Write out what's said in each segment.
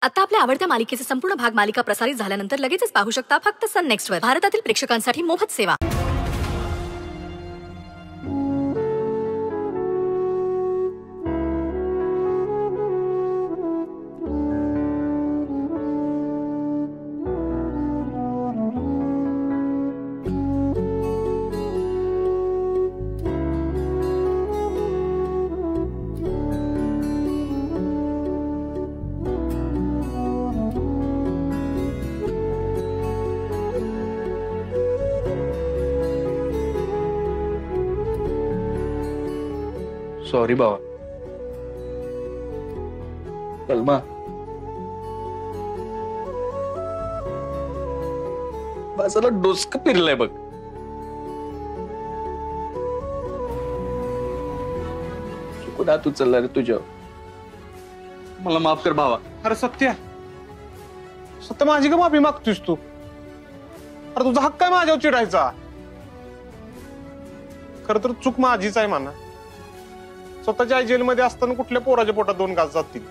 आता आपल्या आवडत्या मालिकेचे संपूर्ण भाग मालिका प्रसारित झाल्यानंतर लगेचच पाहू शकता फक्त सन नेक्स्ट वर. भारतातील प्रेक्षकांसाठी मोफत सेवा. सॉरी बाबा. सलमा, माझा डोसकं फिरलंय बघ. चुकून हात उचलला रे तुझ्यावर. मला माफ कर भावा. अरे सत्य माझी का माफी मागतोस तू? अरे तुझा हक्क आहे माझ्यावर चिडायचा. खरं तर चूक माझीच आहे म्हणा. स्वतःच्या आई जेलमध्ये असताना कुठल्या पोराच्या पोटात 2 घास जातील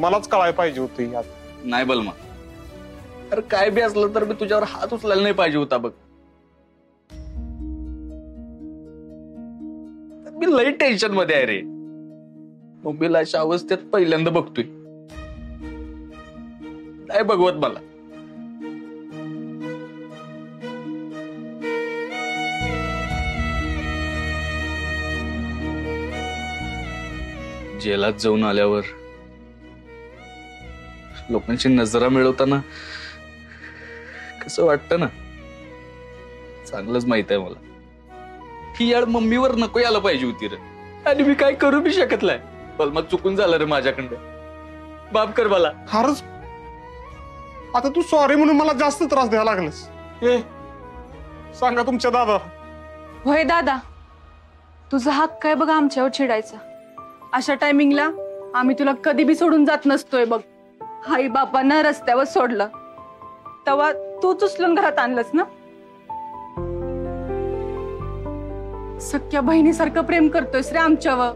मलाच कळायला पाहिजे होतं यात. नाही बलमा, अरे काय बी असलं तर मी तुझ्यावर हात उचलायला नाही पाहिजे होता बघ. मी लई टेन्शन मध्ये आहे रे. मम्मीला अशा अवस्थेत पहिल्यांदा बघतोय. नाही बघवत मला. जेलात जाऊन आल्यावर लोकांची नजरा मिळवताना कसं वाटतं ना, चांगलंच माहित आहे मला. ही याड मम्मीवर नको यायला पाहिजे होती रे. आणि मी काय करू बी शकत नाही. पण मग चुकून झालं रे माझ्याकडं. माफ कर मला. खरंच आता तू सॉरी म्हणून मला जास्त त्रास द्यायला लागलास. ए सांगा तुमच्या दादा. होय दादा, तुझा हक्क काय बघ आमच्यावर चिडायचा. अशा टायमिंगला आम्ही तुला कधी बी सोडून जात नसतोय बघ. आई बापांना रस्त्यावर सोडलं तेव्हा तूच उचलून घरात आणलंस ना. सख्या बहिणीसारखं प्रेम करतोयस रे आमच्यावर.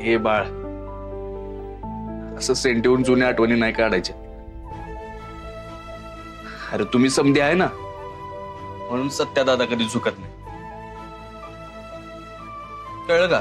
हे बाळ, असं सेंटीहून जुन्या आठवणी नाही काढायच्या. अरे तुम्ही समधी आहे ना, म्हणून सत्या दादा कधी झुकत नाही. कळलं का?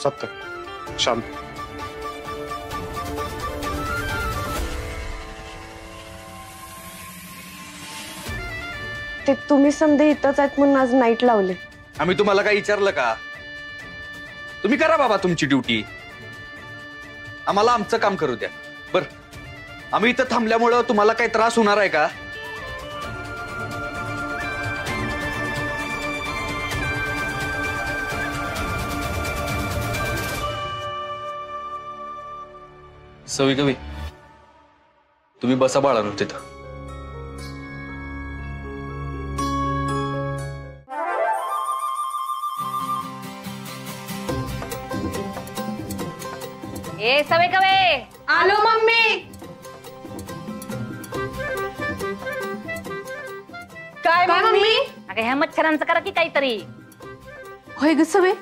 सत्य शांत. ते तुम्ही समजे इथंच आहेत म्हणून आज नाईट लावले. आम्ही तुम्हाला काय विचारलं का? तुम्ही करा बाबा तुमची ड्युटी. आम्हाला आमचं काम करू द्या. बर, आम्ही इथं थांबल्यामुळं तुम्हाला काही त्रास होणार आहे का? सवी कवी, तुम्ही बसा बाळांनो तिथं. ए सवे कवे, आलो मम्मी. काय मम्मी? अगं ह्या मच्छरांचं करा की काहीतरी. होय ग सवे,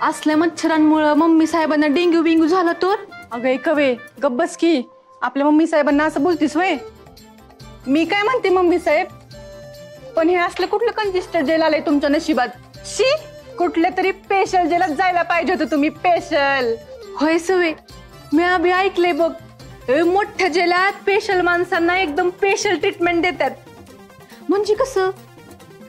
असल्या मच्छरांमुळे मम्मी साहेबांना डेंग्यू बिंग्यू झाला तर. अगं कवे गब्बस की. आपल्या मम्मी साहेबांना असं बोलतीस वय? मी काय म्हणते मम्मी साहेब, पण हे असलं कुठलं कंजेस्टेड जेल आलंय तुमच्या नशिबात. शी, कुठल्या तरी स्पेशल जेलात जायला पाहिजे होतं तुम्ही. स्पेशल. होय सवे, मी अभि ऐकलंय बघ, मोठ्या जेलात स्पेशल माणसांना एकदम स्पेशल ट्रीटमेंट देतात. म्हणजे कसं,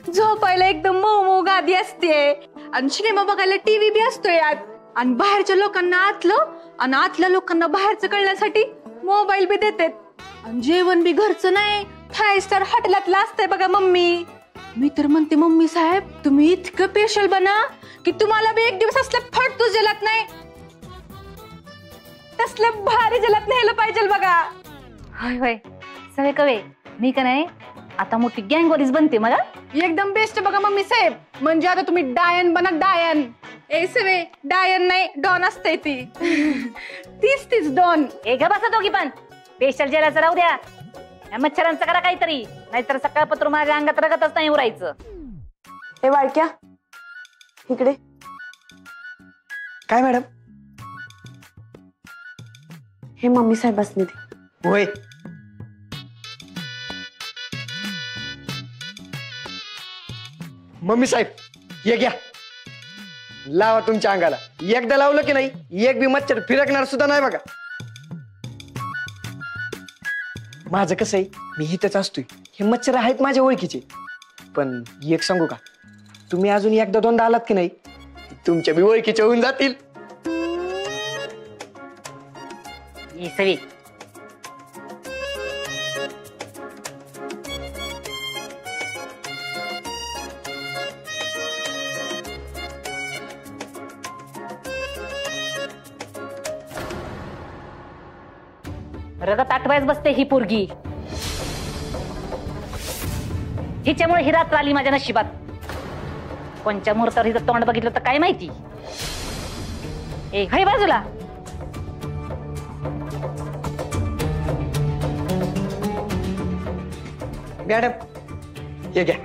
झोपायला एकदम मऊ मऊ गादी असते आणि सिनेमा बघायला टीव्ही बी असतोय यात. आणि बाहेरच्या लोकांना आतलं आणि आतल्या लोकांना बाहेरचं कळण्यासाठी मोबाईल बी देतात. आणि जेवण बी घरचं नाही, 5 स्टार हॉटेलातलं असतंय बघा मम्मी. मी तर म्हणते मम्मी साहेब, तुम्ही इतकं स्पेशल बना की तुम्हाला बी एक दिवस असलं फटतो जेलात नाही, तसलं भारी जेलात न्यायला पाहिजे बघा. होय होय सवे कवे, मी का नाही आता मोठी गँगवालीच बनते मला. एकदम बेस्ट बघा मम्मी साहेब. म्हणजे आता तुम्ही डायन बना डायन. ए सवे डायन नाही डॉन असते ती. तीच डॉन. ए ग बसा दोघी पण. स्पेशल जेलाचं राहू द्या. या मच्छरांचं करा काहीतरी, नाहीतर सकाळपत्र माझ्या अंगात रगतच नाही उरायचं. ए वाळक्या इकडे. काय मॅडम? हे मम्मी साहेबांनी दे. होय. मम्मी साहेब हे घ्या, लावा तुमच्या अंगाला. एकदा लावलं की नाही एक बी मच्छर फिरकणार सुद्धा नाही बघा. माझं कसं आहे, मी इथंच असतोय, हे मच्छर आहेत माझ्या ओळखीचे. पण एक सांगू का, तुम्ही अजून एकदा दोनदा आलात की नाही तुमच्या बी ओळखीचे होऊन जातील. ही सवी रगत आठवायच बसते ही पोरगी. हिच्यामुळे ही रात्र आली माझ्या नशिबात. कोणच्या मुहूर्तावर हिचं तोंड बघितलं तर काय माहिती. ए घरी बाजूला. मॅडम हे घ्या.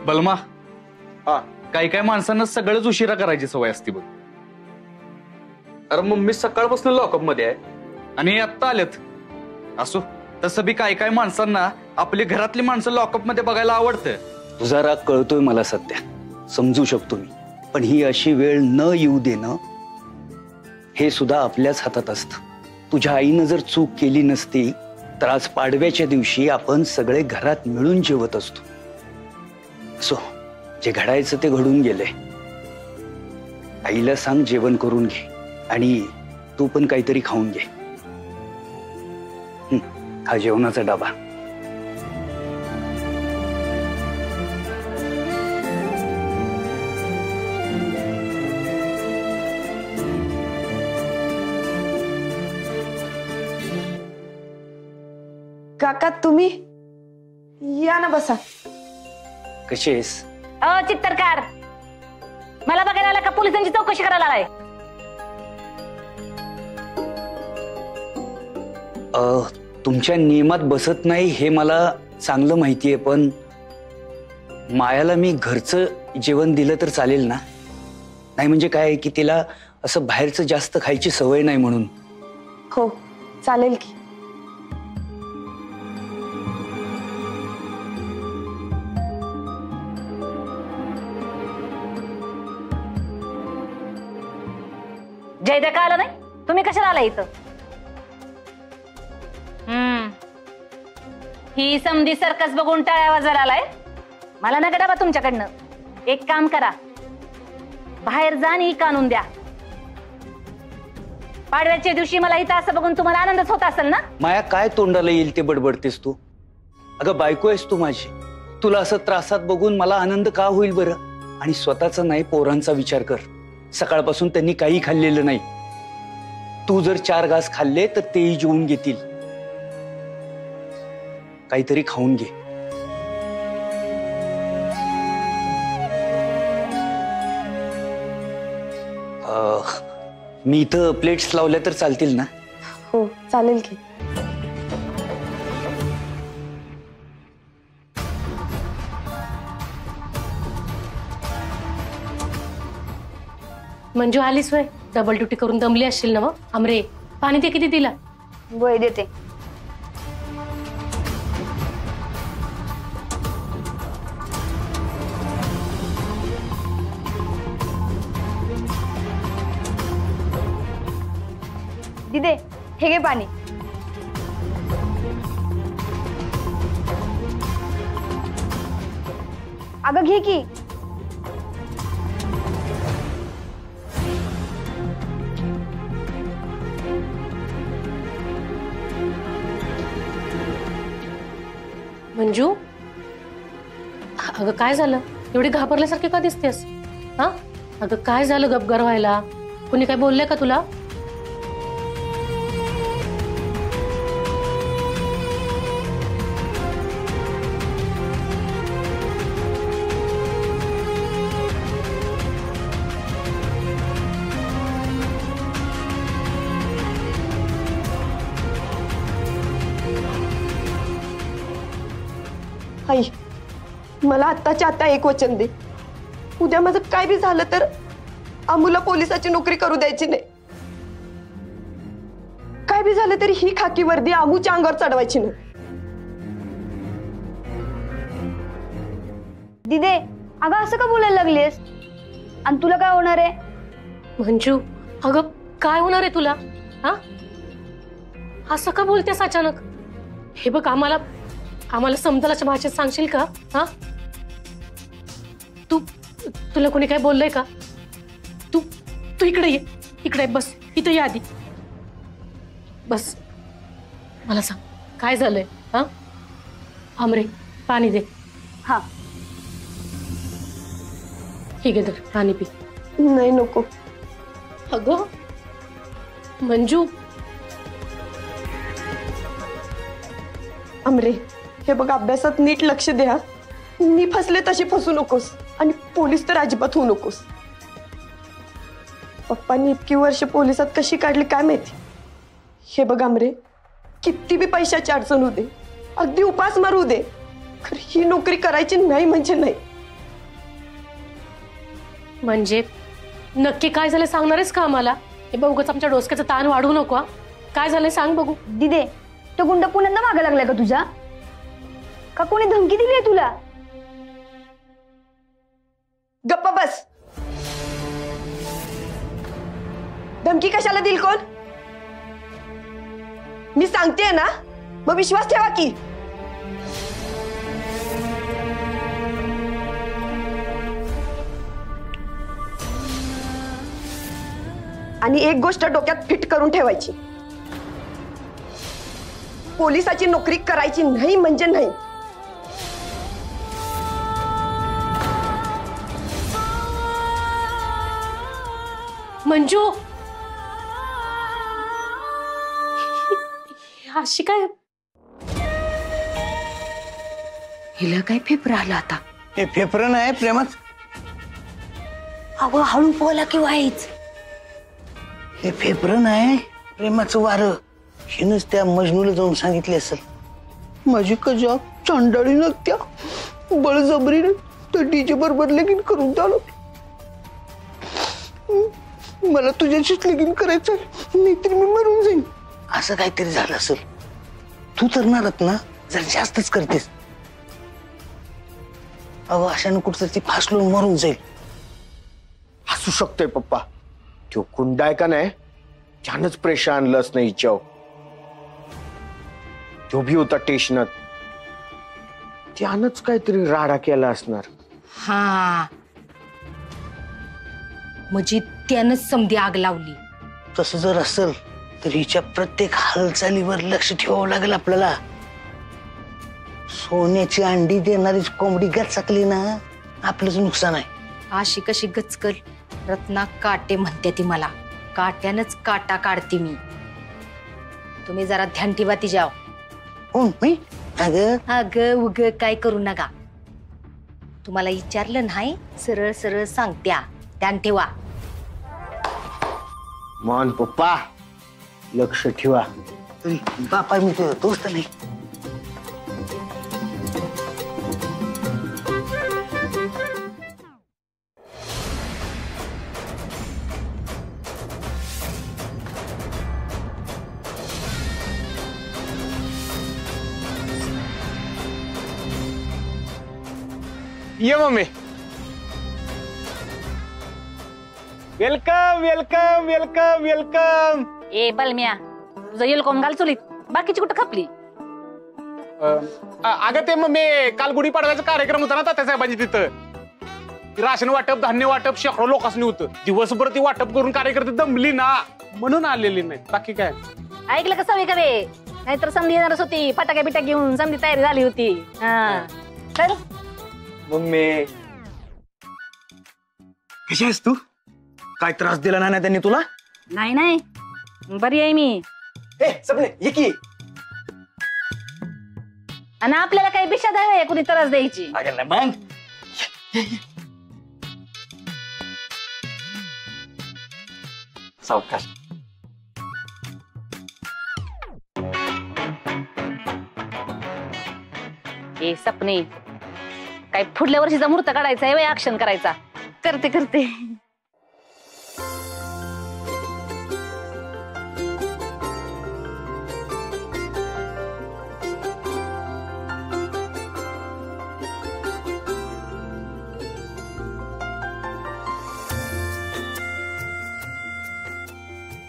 बलमा, हा काही काही माणसांना सगळंच उशिरा करायची सवय असते बघ. अरे मम्मी सकाळपासून लॉकअप मध्ये आहे आणि आत्ता आलेत. असो, तसं बी काही काही माणसांना आपली घरातली माणसं लॉकअप मध्ये बघायला आवडतं. तुझा राग कळतोय मला सध्या, समजू शकतो मी. पण ही अशी वेळ न येऊ देणं हे सुद्धा आपल्याच हातात असतं. तुझ्या आईनं जर चूक केली नसती तर आज पाडव्याच्या दिवशी आपण सगळे घरात मिळून जेवत असतो. असो, जे घडायचं ते घडून गेले. आईला सांग जेवण करून घे आणि तू पण काहीतरी खाऊन घे. हा जेवणाचा डबा. काका तुम्ही या ना बसा. कशी आहेस? चित्तरकार, मला बघायला आला का पोलिसांची चौकशी करायला आलाय? तुमच्या नियमात बसत नाही हे मला चांगलं माहितीये, पण मायाला मी घरचं जेवण दिलं तर चालेल ना? नाही म्हणजे काय की तिला असं बाहेरचं जास्त खायची सवय नाही म्हणून. हो चालेल की. जयदा का आला नाही? तुम्ही कशाला आला इथं? ही समधी सर्कस बघून टाळ्या वाजायला आलाय. मला नका डबा तुमच्याकडनं. एक काम करा, बाहेर जा आणि काढून द्या. पाडव्याच्या दिवशी मला इथं असं बघून तुम्हाला आनंदच होत असेल ना? माया, काय तोंडाला येईल ते बडबडतेस तू? अगं बायको आहेस तू माझी. तुला असं त्रासात बघून मला आनंद का होईल बरं? आणि स्वतःचा नाही, पोरांचा विचार कर. सकाळपासून त्यांनी काही खाल्लेलं नाही. तू जर 4 घास खाल्ले तर तेही जेवून घेतील. काहीतरी खाऊन घे. मी इथं प्लेट्स लावल्या तर चालतील ना? हो चालेल की. मंजू आलीस वय? डबल ड्युटी करून दमली असशील ना मग. आमरे पाणी ते किती दिला? वय देते. दिदे हे घे पाणी. अगं घे की. मंजू अगं काय झालं? एवढी घाबरल्यासारखी का दिसतेस? हा अगं काय झालं गपगार व्हायला? कोणी काय बोललंय का तुला? आई मला आत्ताच्या आता एक वचन दे. उद्या माझं काय बी झालं तर अमूला पोलिसाची नोकरी करू द्यायची नाही. काय बी झालं तरी ही खाकी वर्दी अमूच्या अंगावर चढवायची नाही. दिदे अगं असं का बोलायला लागलीस? आणि तुला काय होणार आहे? मंजू अगं काय होणार आहे तुला? हा असं का बोलतेस अचानक? हे बघ आम्हाला समजायच्या भाषेत सांगशील का? हा तुला कोणी काय बोललंय का? तू इकडे ये. इकडे बस. इथं या आधी. बस मला सांग काय झालंय? हा आमरे पाणी दे. हा ठीक आहे तर पाणी पी. नाही नको. अगं मंजू अमरे हे बघ अभ्यासात नीट लक्ष द्या. मी फसले तशी फसू नकोस आणि पोलीस तर अजिबात होऊ नकोस. पप्पांनी इतकी वर्ष पोलिसात कशी काढली काय माहिती. हे बघ अमरे किती बी पैशाची अडचण होते अगदी उपास मारू दे खरं ही नोकरी करायची नाही म्हणजे नाही. म्हणजे नक्की काय झालं सांगणार आहेस का आम्हाला? हे बघूच आमच्या डोसक्याचं ताण वाढवू नको. काय झालंय सांग बघू. दिदे तो गुंड पुन्हा मागा लागलाय का तुझा? का कोणी धमकी दिली आहे तुला? गप्पा बस. धमकी कशाला दिल कोण? मी सांगतेय ना मग विश्वास ठेवा की. आणि एक गोष्ट डोक्यात फिट करून ठेवायची. पोलिसाची नोकरी करायची नाही म्हणजे नाही. मंजू अशी काय? हिला काय फेफर आला आता? हे फेफर नाही प्रेमात. अहो हळू बोला की वाईच. हे फेफर नाही प्रेमाचं वारं. हिनच त्या मजनूला जाऊन सांगितले असेल. माझी कजा चांडाळी नकत्या बळजबरीने त्या डीजे बरोबर लगीन करून आलो. मला तुझ्याशीच लगीन करायचंय नाहीतर मी मरून जाईन असं काहीतरी झालं असेल. तू तर नारात ना जर जास्तच करतेस. अगं अशानं कुठं ती फासलून मरून जाईल. असू शकतोय पप्पा. तो कुंडाय का नाही त्यानंच प्रेशर आणलंच नाही हिच्यावर. तो भी होता टेशनात. त्यानंच काहीतरी राडा केला असणार. हा म्हणजे त्यानंच समधी आग लावली. तसं जर असेल तर हिच्या प्रत्येक हालचालीवर लक्ष ठेवावं लागेल आपल्याला. सोन्याची अंडी देणारी कोंबडी गचकली ना आपलंच नुकसान आहे. अशी कशी गचकल? रत्ना काटे म्हणते ती मला. काट्यानंच काटा काढते मी. तुम्ही जरा ध्यान ठेवा तिच्याव. हो मी अगं उग काय करू नका. तुम्हाला विचारलं नाही सरळ सरळ सांगत्या. ध्यान ठेवा. मन पप्पा लक्ष ठेवा. तरी बापा मी तुझा दोस्त नाही. ये mummy. Welcome welcome welcome welcome. ए बलम्या, तुझं येलकोम घाल चुलीत. बाकीची कुठं खपली? अगं ते मम्मी काल गुढीपाडव्याचा कार्यक्रम होता ना तात्यासाहेबांची तिथं. राशन वाटप धान्य वाटप शेकडो लोकांनी होतं. दिवसभर ती वाटप करून कार्यकर्ते दमली ना म्हणून आलेली नाही. बाकी काय ऐकलं का सवय कवे? नाहीतर समधी येणारच होती. फटाक्या बिटा घेऊन समधी तयारी झाली होती. हा चल. मम्मी कशी आहेस तू? काय त्रास दिला नाही त्यांनी तुला? नाही नाही बरी आहे मी. सगळे ये की. आणि आपल्याला काही बिशा द्यावे कुणी त्रास द्यायची? मग सावकाश. ए सपने, काय पुढल्या वर्षीचा मुहूर्त काढायचा आहे, ऍक्शन करायचा. करते करते.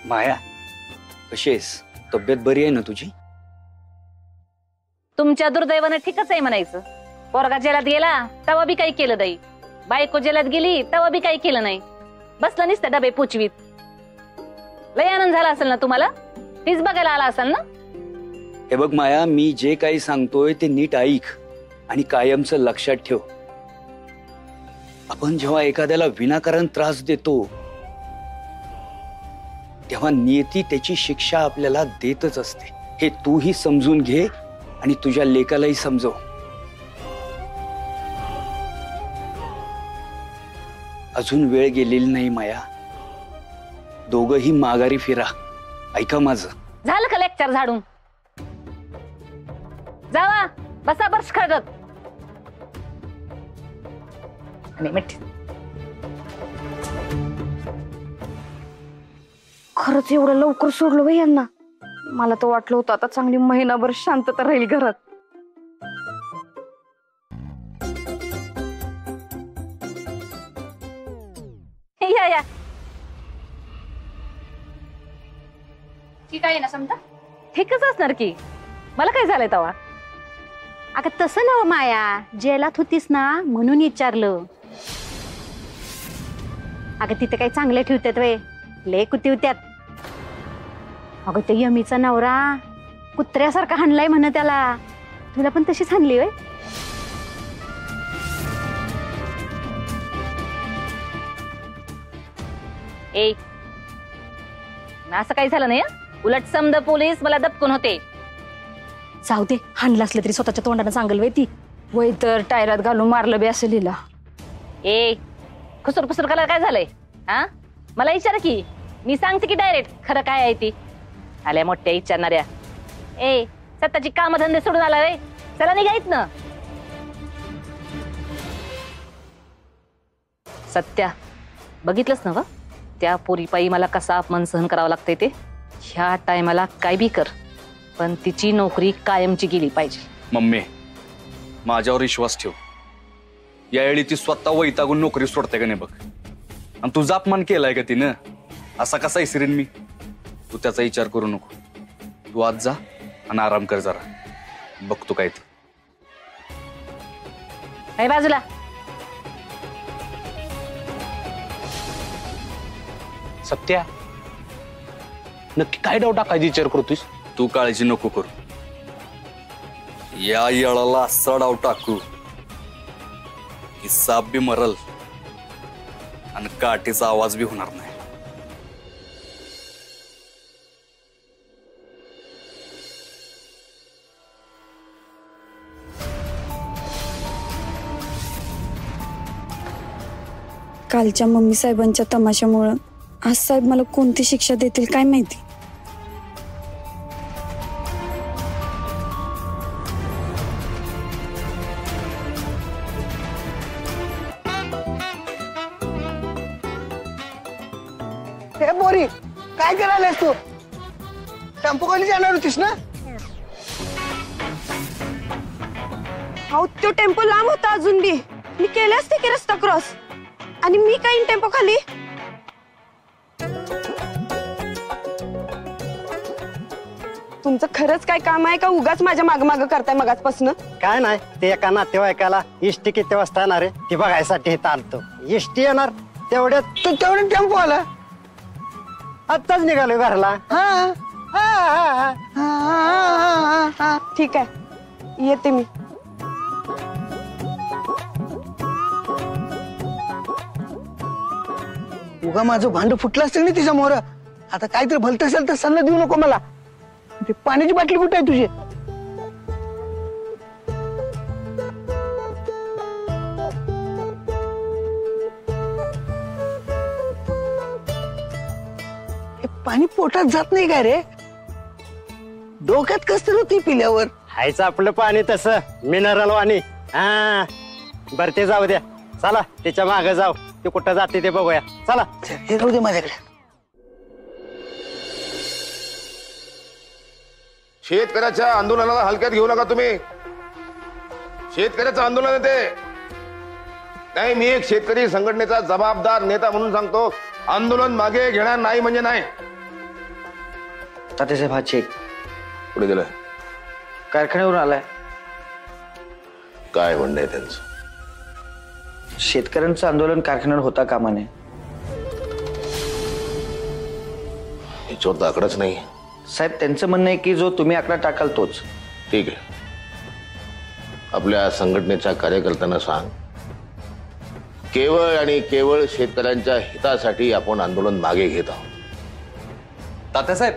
माया कशी आहेस? तब्येत बरी आहे ना तुझी? तुमच्या दुर्दैवानं ठीकच आहे म्हणायचं. पोरगा जेलात गेला तेव्हा बी काही केलं नाही. बायको जेलात गेली तेव्हा बी काही केलं नाही. बसला नुसतं डबे पोचवीत. लय आनंद झाला असेल ना तुम्हाला? तीच बघायला आला असेल ना? हे बघ माया, मी जे काही सांगतोय ते नीट ऐक आणि कायमचं लक्षात ठेव. आपण जेव्हा एखाद्याला विनाकारण त्रास देतो तेव्हा नियती त्याची शिक्षा आपल्याला देतच असते. हे तूही समजून घे आणि तुझ्या लेकालाही समजव. अजून वेळ गेलेली नाही माया. दोघही माघारी फिरा. ऐका माझं. झालं का लेक्चर झाडून? जावा बसा बर्ष खळगत. आणि मिठी. खरंच एवढं लवकर सोडलं बाई यांना? मला तर वाटलं होतं आता चांगली महिनाभर शांतता राहील घरात. या या. ठीक आहे ना समजा. ठीकच असणार की. मला काय झालंय तवा? अगं तसं नव माया, जेलात होतीस ना म्हणून विचारलं. अगं तिथे काही चांगले ठेवतात वे, लय कुतीवत्यात. अगं ते यमीचा नवरा कुत्र्यासारखा हाणलाय म्हण त्याला. तुला पण तशीच हाणली होय? ए असं काही झालं नाही. उलट समद पोलीस मला दबकून होते. जाऊ दे, हाणलं असलं तरी स्वतःच्या तोंडानं सांगल वे ती. वय तर टायरात घालून मारलं बे असं लिहिला. ए खुसूर खुसूर करायला काय झालंय? हा मला विचार की. मी सांगते की डायरेक्ट खरं काय आहे ती. आल्या मोठ्या विचारणाऱ्या. ए स्वतःची कामधंदे सोडून आला रे. चला निघायत ना. सत्या बघितलंच ना व त्या पोरीपायी मला कसा अपमान सहन करावा लागतंय ते. ह्या टायमाला काय बी कर पण तिची नोकरी कायमची गेली पाहिजे. मम्मी माझ्यावर विश्वास ठेव. यावेळी ती स्वतः वैतागून नोकरी सोडते का नाही बघ. आणि तुझा अपमान केलाय का तिनं? असा कसा विसरेन मी? तू त्याचा विचार करू नको. तू आज जा आणि आराम कर जरा. बघतो काय ते. बाजूला. सत्या नक्की काय डाव टाकायचा विचार करतोस? तू काळजी नको करू. या येळाला असा डाव टाकू की साप बी मरल आणि काठीचा आवाज बी होणार नाही. कालच्या मम्मी साहेबांच्या तमाशामुळं आज साहेब मला कोणती शिक्षा देतील काय माहिती. हे बोरी काय करायलास तू? टेम्पो खाली जाणार होतीस ना? अहो तो टेम्पो लांब होता अजून बी. मी केले असते की रस्ता क्रॉस. आणि मी काय टेम्पो खाली. तुमचं खरंच काय काम आहे का उगाच माझ्या माग माग करताय मगाचपासून? काय नाही ते एका नातेवाईकाला इष्टी किती वाजता येणार आहे ती बघायसाठी इथं आलतो. इष्टी येणार तेवढ्यात तेवढे टेम्पो आला. आत्ताच निघालोय घरला. ठीक आहे येते मी. उगा माझं भांड फुटलं असेल ना तिच्या मोर. आता काहीतरी भलत असेल तर सल्ला देऊ नको मला. ते पाण्याची बाटली कुठे आहे तुझी? हे पाणी पोटात जात नाही काय रे? डोक्यात कसं होती पिल्यावर? हायचं आपलं पाणी तसं मिनरल पाणी. हा बर ते जाऊ द्या. चला त्याच्या मागे जाऊ. ते कुठं जाते ते बघूया. चला हे राहू दे माझ्याकडे. शेतकऱ्याच्या आंदोलनाला हलक्यात घेऊ नका तुम्ही. शेतकऱ्याचं आंदोलन आहे ते. नाही, मी एक शेतकरी संघटनेचा जबाबदार नेता म्हणून सांगतो, आंदोलन मागे घेणार नाही म्हणजे नाही. तात्यासाहेब हा चेक पुढे दिलं. कारखान्यावरून आलाय. काय म्हणणं आहे त्यांचं? शेतकऱ्यांचं आंदोलन कारखान्यावर होता कामा नये. याच्यावर तर आकडाच नाही साहेब. त्यांचं म्हणणं आहे की जो तुम्ही आकडा टाकाल तोच. ठीक आहे. आपल्या संघटनेच्या कार्यकर्त्यांना सांग, केवळ आणि केवळ शेतकऱ्यांच्या हितासाठी आपण आंदोलन मागे घेत आहोत. तात्यासाहेब.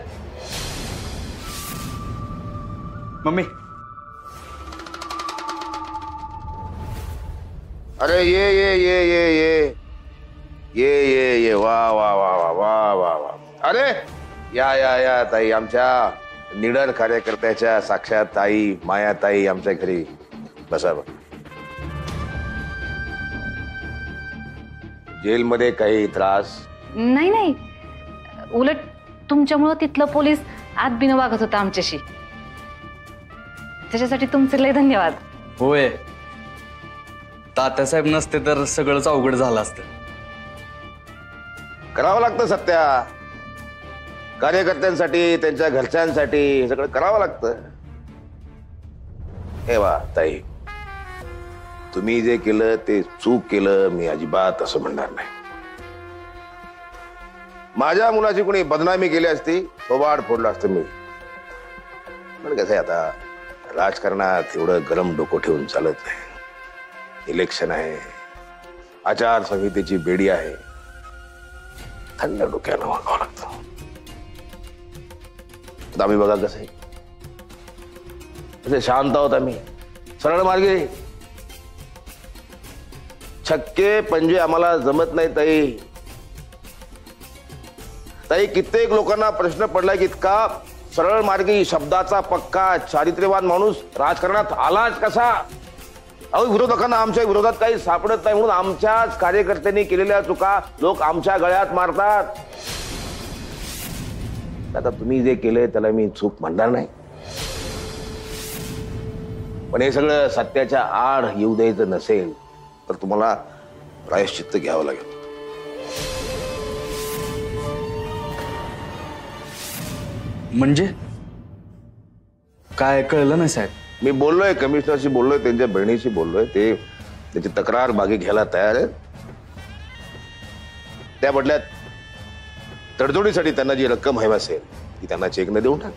मम्मी. अरे ये ये ये ये ये ये ये ये वा वा वा वा वा वा वा. अरे या या या ताई, आमच्या निडर कार्यकर्त्याच्या साक्षात ताई माया ताई आमच्या घरी. बसा. जेलमध्ये काही त्रास नाही नाही, उलट तुमच्यामुळं तिथलं पोलीस आत बिन वागत होता आमच्याशी. त्याच्यासाठी तुमचे लय धन्यवाद. होय, तात्यासाहेब नसते तर सगळंच अवघड झालं असतं. करावं लागतं सत्या. कार्यकर्त्यांसाठी, त्यांच्या घरच्यांसाठी हे सगळं करावं लागतं. हे वा ताई, तुम्ही जे केलं ते चूक केलं मी अजिबात असं म्हणणार नाही. माझ्या मुलाची कोणी बदनामी केली असती, थोबाड फोडलं असतं मी. पण कसं आहे, आता राजकारणात एवढं गरम डोकं ठेवून चालत नाही. इलेक्शन आहे, आचारसंहितेची बेडी आहे. थंड डोक्यानं वागावं लागतं. आम्ही बघा कसं आहे, शांत आहोत आम्ही, सरळ मार्गे. छक्के पंजे आम्हाला जमत नाही ताई. ताई, कित्येक लोकांना प्रश्न पडलाय की इतका सरळ मार्गी शब्दाचा पक्का चारित्र्यवान माणूस राजकारणात आलाच कसा? अहो, विरोधकांना आमच्या विरोधात काही सापडत नाही म्हणून आमच्याच कार्यकर्त्यांनी केलेल्या चुका लोक आमच्या गळ्यात मारतात. आता तुम्ही जे केलंय त्याला मी चूक म्हणणार नाही, पण हे सगळं सत्याच्या आड येऊ द्यायचं नसेल तर तुम्हाला प्रायश्चित्त घ्यावं लागेल. म्हणजे काय कळलं नाही साहेब? मी बोललोय, कमिशनरशी बोललोय, त्यांच्या बहिणीशी बोललोय. ते त्याची तक्रार मागे घ्यायला तयार आहेत. त्या बदल्यात तडजोडीसाठी त्यांना जी रक्कम हवी असेल ती त्यांना चेकने देऊन टाक.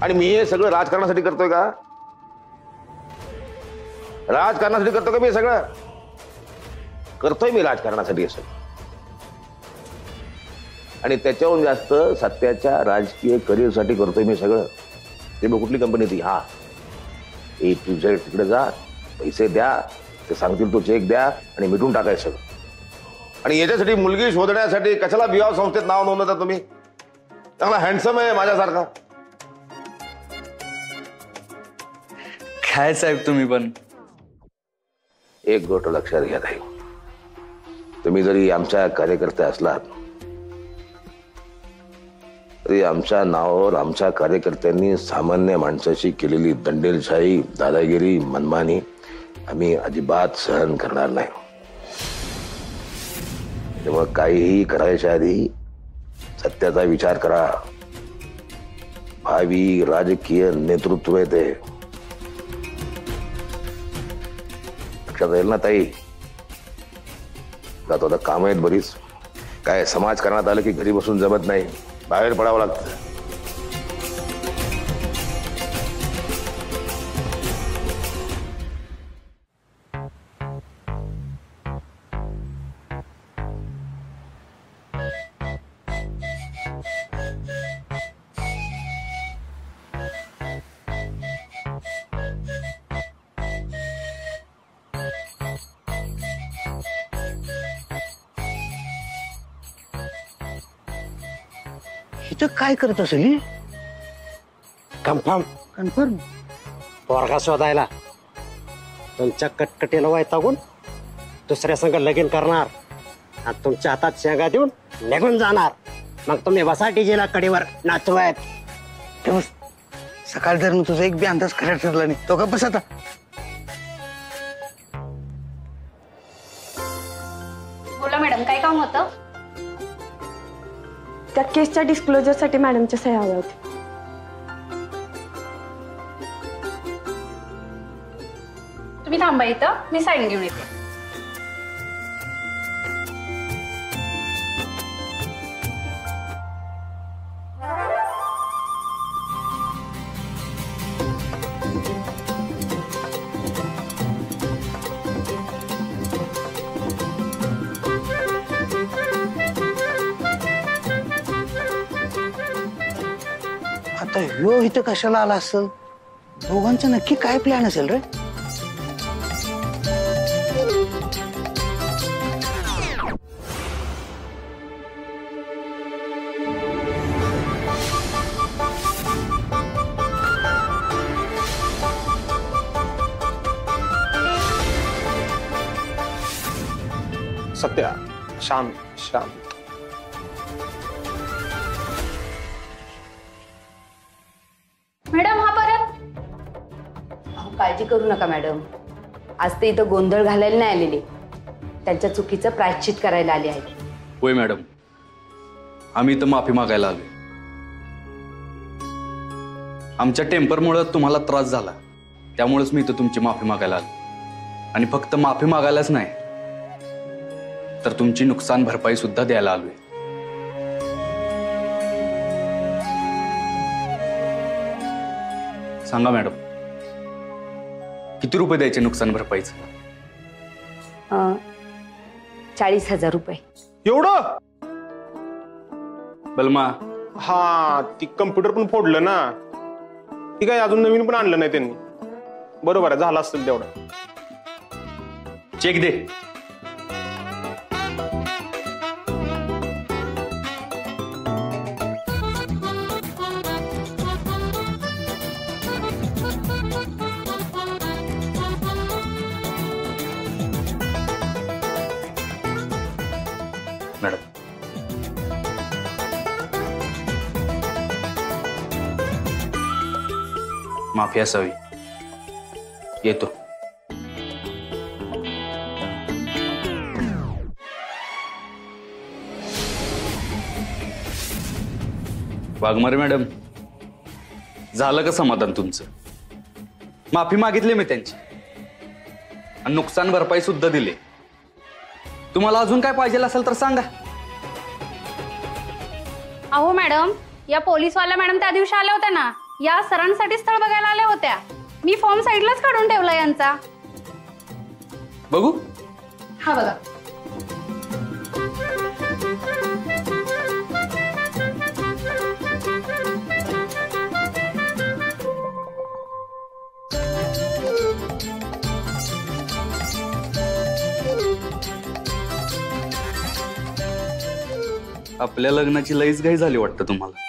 आणि मी हे सगळं राजकारणासाठी करतोय का? राजकारणासाठी करतो का? मी सगळं करतोय मी राजकारणासाठी असं. आणि त्याच्याहून जास्त सत्याच्या राजकीय करिअरसाठी करतोय मी सगळं. ते मग कुठली कंपनी ती? हा, A to Z तिकडे जा, पैसे द्या, ते सांगतील तो चेक द्या आणि मिटून टाकायचं सगळं. आणि याच्यासाठी मुलगी शोधण्यासाठी कशाला विवाह संस्थेत नाव नोंदवता तुम्ही? चांगला हँडसम आहे माझ्यासारखा. काय साहेब तुम्ही पण. एक गोष्ट लक्षात घ्या ताई, तुम्ही जरी आमच्या कार्यकर्ते असलात तरी आमच्या नावावर आमच्या कार्यकर्त्यांनी सामान्य माणसाशी केलेली दंडेलशाही, दादागिरी, मनमानी आम्ही अजिबात सहन करणार नाही. त्यामुळे काहीही करायच्या आधी सत्याचा विचार करा. भावी राजकीय नेतृत्व आहे ते. लक्षात येईल ना ताई? जातो आता काम आहेत बरीच. काय समाजकारणात आलं की घरी बसून जमत नाही, बाहेर पडावं लागतं. इथं काय करत असेल? कन्फर्म कन्फर्म पोरगा शोधायला तुमच्या कटकटीला वैतागून दुसऱ्या संग लगीन करणार आणि तुमच्या हातात शेंगा देऊन निघून जाणार. मग तुम्ही बसा डीजेला कडेवर नाचवायत. तेव्हा सकाळ जर तुझा एक बी अंदाज खरा ठरला नाही तो का बस आता. बोला मॅडम, काय काम होतं? त्या केसच्या डिस्क्लोजरसाठी मॅडमच्या सह्या हव्या होत्या. तुम्ही थांबा इथं, मी साईन घेऊन येते. आता ह्यो इथं कशाला आला असेल? दोघांचा नक्की काय प्लॅन असेल रे? सत्या शांत शांत. मॅडम, हा परत. अहो, काळजी करू नका मॅडम. आज ते इथं गोंधळ घालायला नाही आलेले, त्यांच्या चुकीचं प्रायश्चित करायला आले आहेत. होय मॅडम, आम्ही इथं माफी मागायला आलोय. आमच्या टेम्परमुळे तुम्हाला त्रास झाला, त्यामुळेच मी इथं तुमची माफी मागायला आलो. आणि फक्त माफी मागायलाच नाही तर तुमची नुकसान भरपाई सुद्धा द्यायला आलोय. सांगा मॅडम, किती रुपये द्यायचे नुकसान भरपाईचं? 40,000 रुपये. एवढं? बलमा, हा ती कम्प्युटर पण फोडलं ना, ती काय अजून नवीन पण आणलं नाही त्यांनी. बरोबर आहे, झालं असेल तेवढं. चेक दे. मॅडम, माफी असावी. येतो. वाघमारे मॅडम, झालं का समाधान तुमचं? माफी मागितली मी त्यांची आणि नुकसान भरपाई सुद्धा दिली. तुम्हाला अजून काय पाहिजे असेल तर सांगा. अहो मॅडम, या पोलीसवाल्या मॅडम त्या दिवशी आल्या होत्या ना, या सरांसाठी स्थळ बघायला आल्या होत्या. मी फॉर्म साईडलाच काढून ठेवला यांचा. बघू. हा बघा. आपल्या लग्नाची लईच घाई झाली वाटतं तुम्हाला.